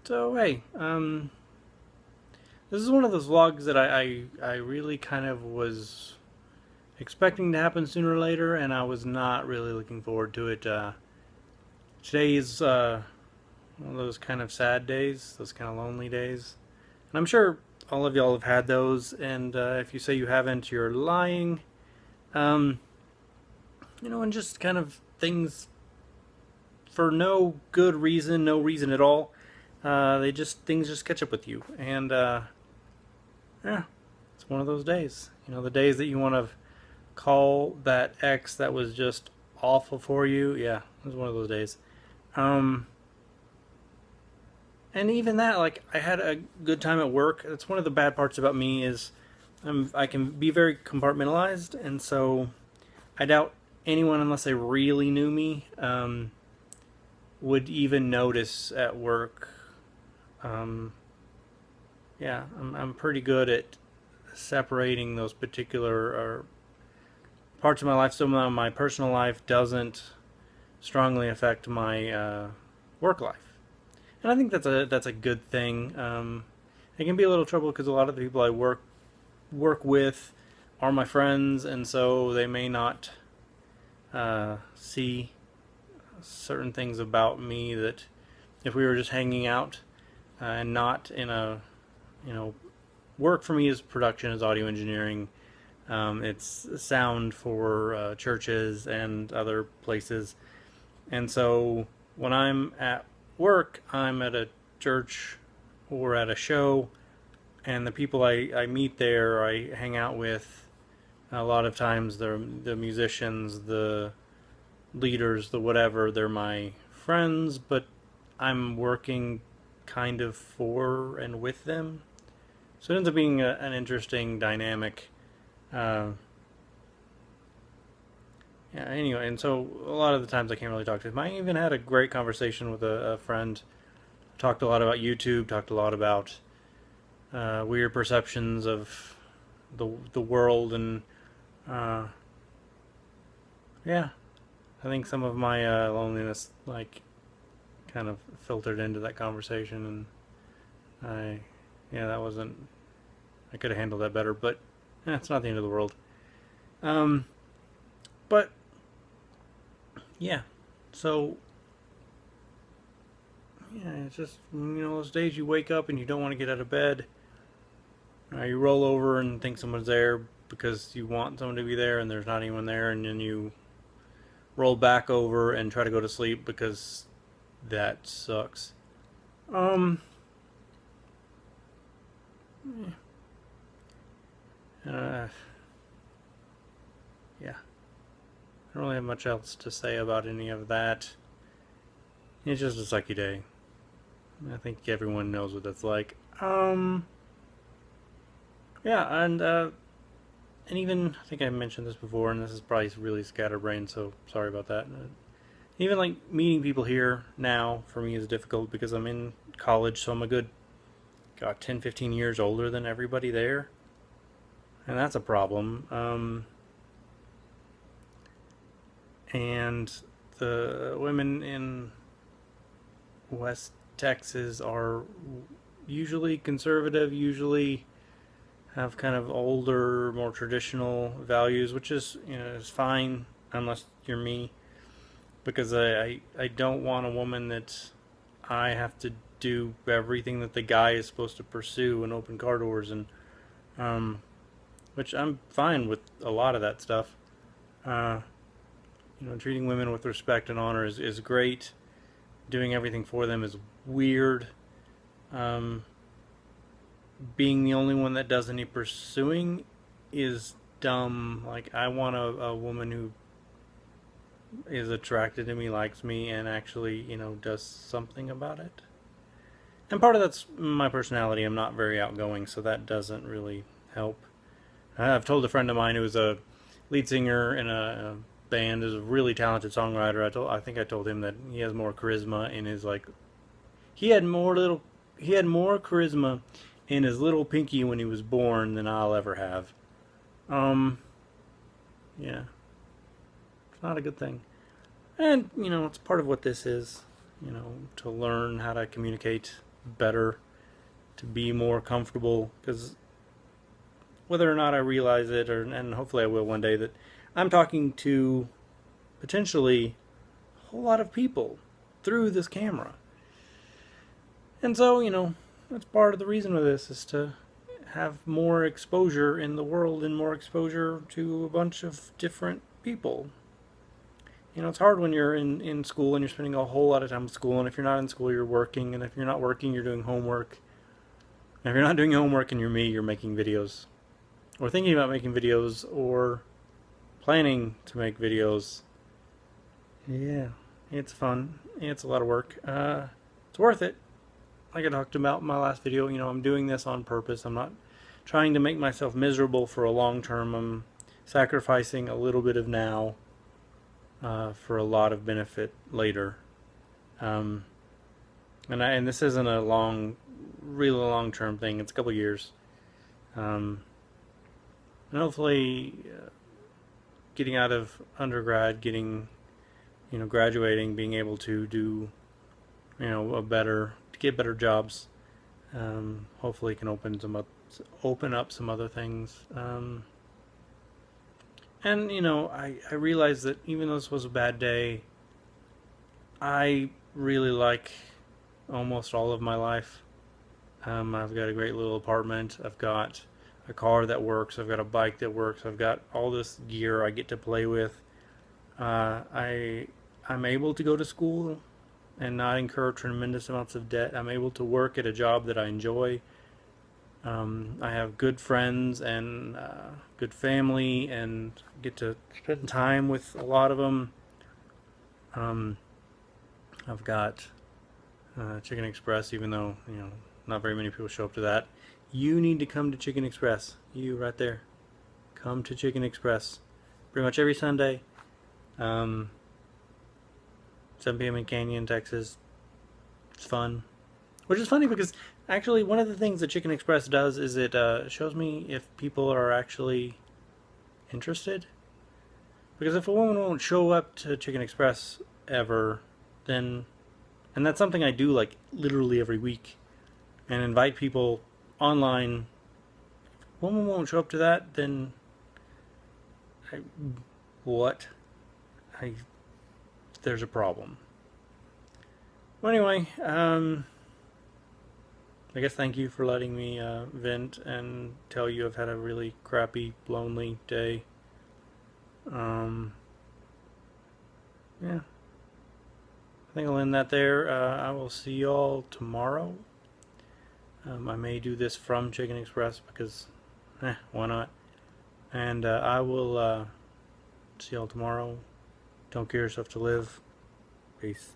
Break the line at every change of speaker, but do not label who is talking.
So hey, this is one of those vlogs that I really kind of was expecting to happen sooner or later, and I was not really looking forward to it. Today is one of those kind of sad days, those kind of lonely days, and I'm sure all of y'all have had those. And if you say you haven't, you're lying. Um, and just kind of things for no good reason, no reason at all. Things just catch up with you, and yeah, it's one of those days. The days that you want to call that ex that was just awful for you. Yeah, it was one of those days. Um, and even that, like, I had a good time at work. That's one of the bad parts about me is I can be very compartmentalized, and so I doubt anyone, unless they really knew me, would even notice at work. Um, yeah, I'm pretty good at separating those particular parts of my life. Some of my personal life doesn't strongly affect my work life, and I think that's a good thing. It can be a little trouble because a lot of the people I work with are my friends, and so they may not see certain things about me that if we were just hanging out and not in a work for me is production, is audio engineering. It's sound for churches and other places. And so when I'm at work, I'm at a church or at a show, and the people I meet there, I hang out with, a lot of times they're the musicians, the leaders, the whatever, they're my friends, but I'm working kind of for and with them. So it ends up being an interesting dynamic. Uh, yeah, anyway, and so a lot of the times I can't really talk to them. I even had a great conversation with a friend. Talked a lot about YouTube. Talked a lot about weird perceptions of the world, and uh, yeah, I think some of my loneliness like kind of filtered into that conversation, and that wasn't. I could have handled that better, but it's not the end of the world. Um, but yeah, so yeah, it's just those days you wake up and you don't want to get out of bed. You roll over and think someone's there because you want someone to be there, and there's not anyone there, and then you roll back over and try to go to sleep because that sucks. Um, uh, yeah, I don't really have much else to say about any of that. It's just a sucky day. I think everyone knows what that's like. Yeah, and even I think I mentioned this before, and this is probably really scatterbrained, so sorry about that. Even like meeting people here now for me is difficult because I'm in college, so I'm a good, God, 10, 15 years older than everybody there, and that's a problem. And the women in West Texas are usually conservative, usually have kind of older, more traditional values, which is fine unless you're me, because I don't want a woman that I have to do everything that the guy is supposed to pursue and open car doors, and um, which I'm fine with a lot of that stuff. Uh, treating women with respect and honor is great. Doing everything for them is weird. Um, Being the only one that does any pursuing is dumb. Like, I want a woman who is attracted to me, likes me, and actually, does something about it. And part of that's my personality. I'm not very outgoing, so that doesn't really help. I've told a friend of mine who's a lead singer in a band, is a really talented songwriter. I think I told him that he has more charisma in his like he had more charisma in his little pinky when he was born than I'll ever have. Um, yeah, it's not a good thing. And it's part of what this is. To learn how to communicate better, to be more comfortable, because whether or not I realize it, and hopefully I will one day, that I'm talking to potentially a whole lot of people through this camera. And so, that's part of the reason of this, is to have more exposure in the world and more exposure to a bunch of different people. It's hard when you're in school and you're spending a whole lot of time in school, and if you're not in school, you're working, and if you're not working, you're doing homework. And if you're not doing homework and you're me, you're making videos, or thinking about making videos, or planning to make videos. Yeah, it's fun. It's a lot of work. It's worth it. Like I talked about in my last video, I'm doing this on purpose. I'm not trying to make myself miserable for a long term. I'm sacrificing a little bit of now for a lot of benefit later. And this isn't a really long term thing. It's a couple years. And hopefully, getting out of undergrad, graduating, being able to do, get better jobs. Hopefully, can open up some other things. And I realized that even though this was a bad day, I really like almost all of my life. I've got a great little apartment. I've got a car that works. I've got a bike that works. I've got all this gear I get to play with. I'm able to go to school and not incur tremendous amounts of debt. I'm able to work at a job that I enjoy. I have good friends and good family, and get to spend time with a lot of them. I've got Chicken Express, even though not very many people show up to that. You need to come to Chicken Express. You right there. Come to Chicken Express. Pretty much every Sunday. 7 p.m. in Canyon, Texas. It's fun. Which is funny because actually one of the things that Chicken Express does is it shows me if people are actually interested. Because if a woman won't show up to Chicken Express ever, then... And that's something I do like literally every week. And invite people online. If a woman won't show up to that, then... There's a problem. Well, anyway, I guess thank you for letting me vent and tell you I've had a really crappy, lonely day. Yeah. I think I'll end that there. I will see y'all tomorrow. I may do this from Chicken Express because, why not? And I will see y'all tomorrow. Don't kill yourself to live. Peace.